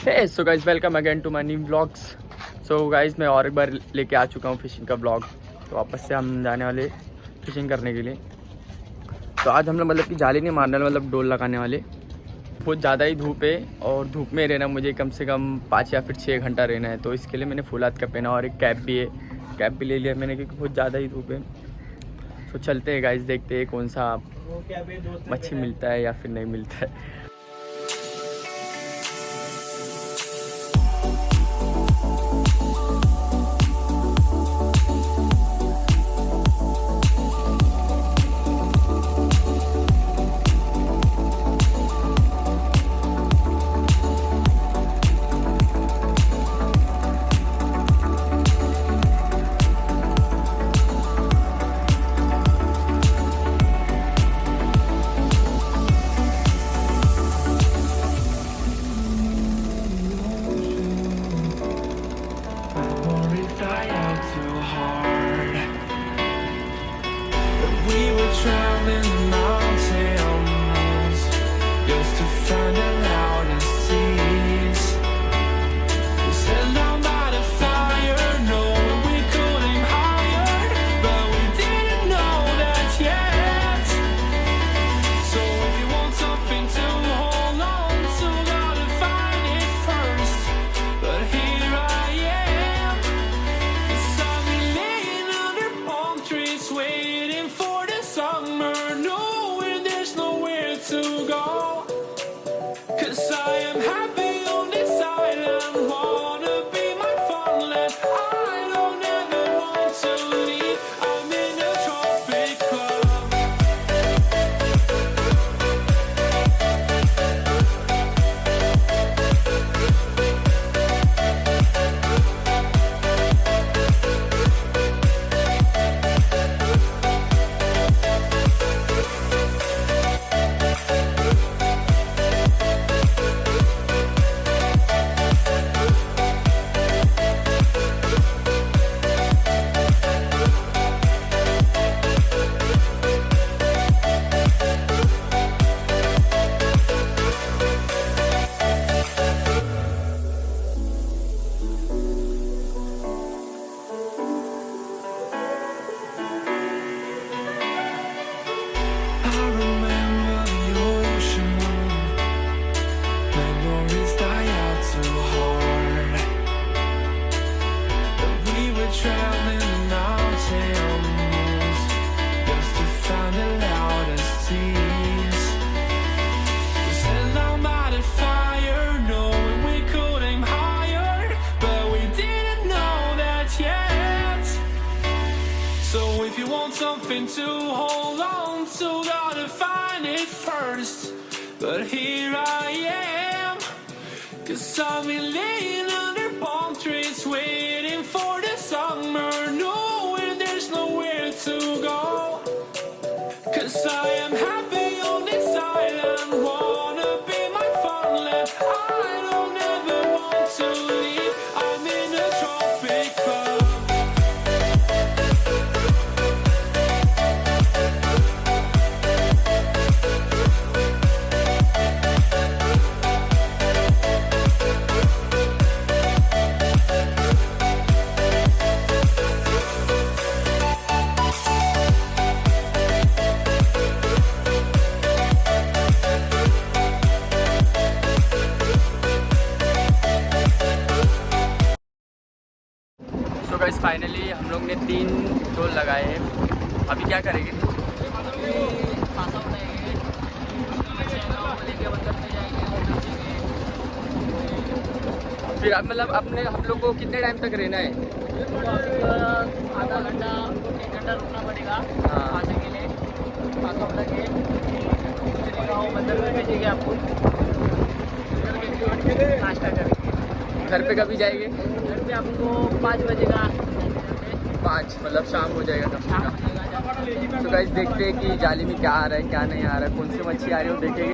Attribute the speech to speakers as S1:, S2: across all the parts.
S1: Hey, so guys, welcome again to my new vlogs. So guys, मैं और एक बार लेके आ चुका हूँ फिशिंग का व्लॉग. तो वापस से हम जाने वाले फिशिंग करने के लिए. तो आज हम लोग मतलब कि जाली नहीं मारने वाले, मतलब डोल लगाने वाले. बहुत ज़्यादा ही धूप है और धूप में रहना मुझे कम से कम 5 या फिर 6 घंटा रहना है. तो इसके लिए मैंने फुल हाथ का पहना और एक कैप भी है. कैप भी ले लिया मैंने क्योंकि बहुत ज़्यादा ही धूप है. तो चलते हैं गाइस, देखते हैं कौन सा मच्छी मिलता है या फिर नहीं मिलता है.
S2: Something to hold on to, gotta find it first. But here I am, 'cause I've been laying under palm trees, waiting for the summer, knowing there's nowhere to go. 'Cause I am happy on this island, wanna be my farmland. I don't ever want to leave, I'm in a tropic club.
S1: तो guys finally हम लोग ने 3 डोल लगाए हैं. अभी क्या करेंगे? फिर अब मतलब अपने हम लोग को कितने टाइम तक रहना है?
S3: आधा घंटा 1 घंटा रुकना पड़ेगा.
S1: हाँ.
S3: खाने के लिए खासा उठा के मंदिर में भेजेंगे आपको. नाश्ता करेंगे.
S1: घर पे कभी जाएंगे?
S3: घर पे आपको 5 बजेगा.
S1: 5 मतलब शाम हो जाएगा कम से कम. तो गाइस देखते हैं कि जाली में क्या आ रहा है क्या नहीं आ रहा है, कौन सी मच्छी आ रही है वो देखेंगे.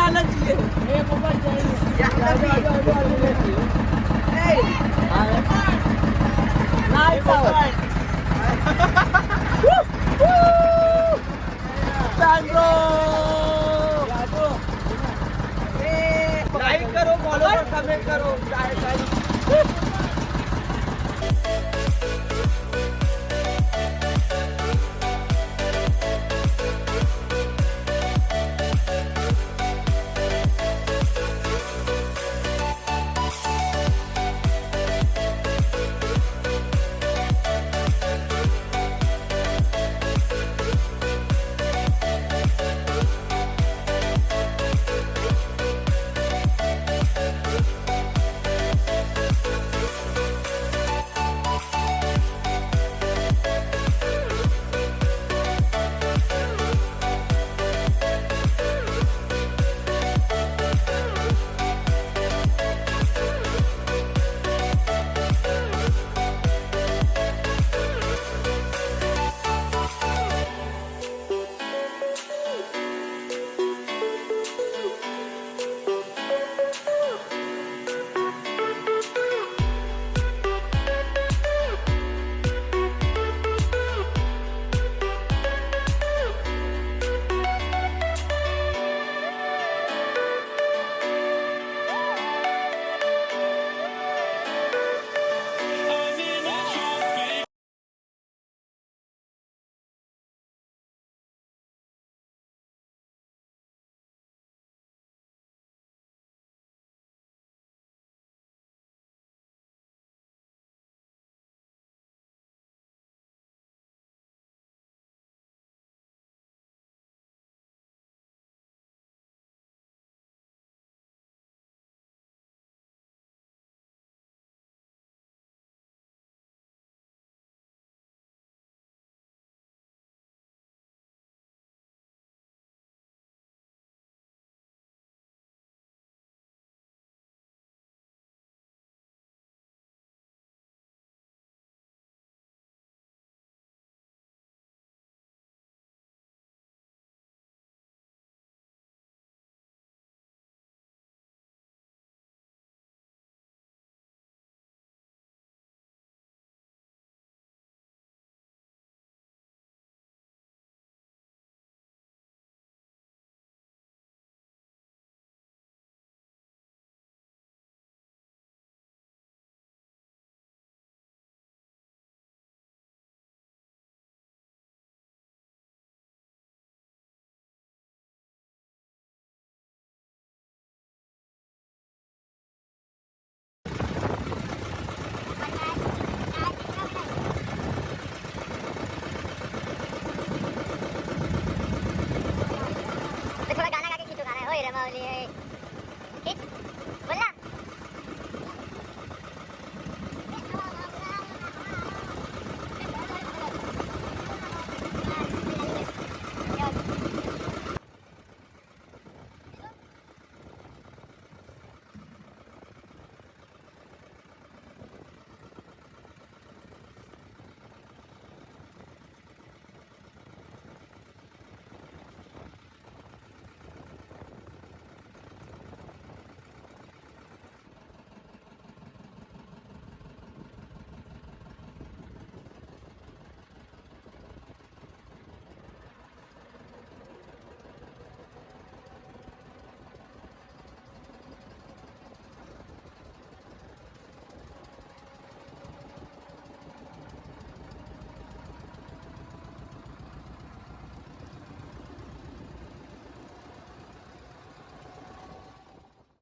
S3: आना चाहिए लाइक करो, फॉलो करो, कमेंट करो।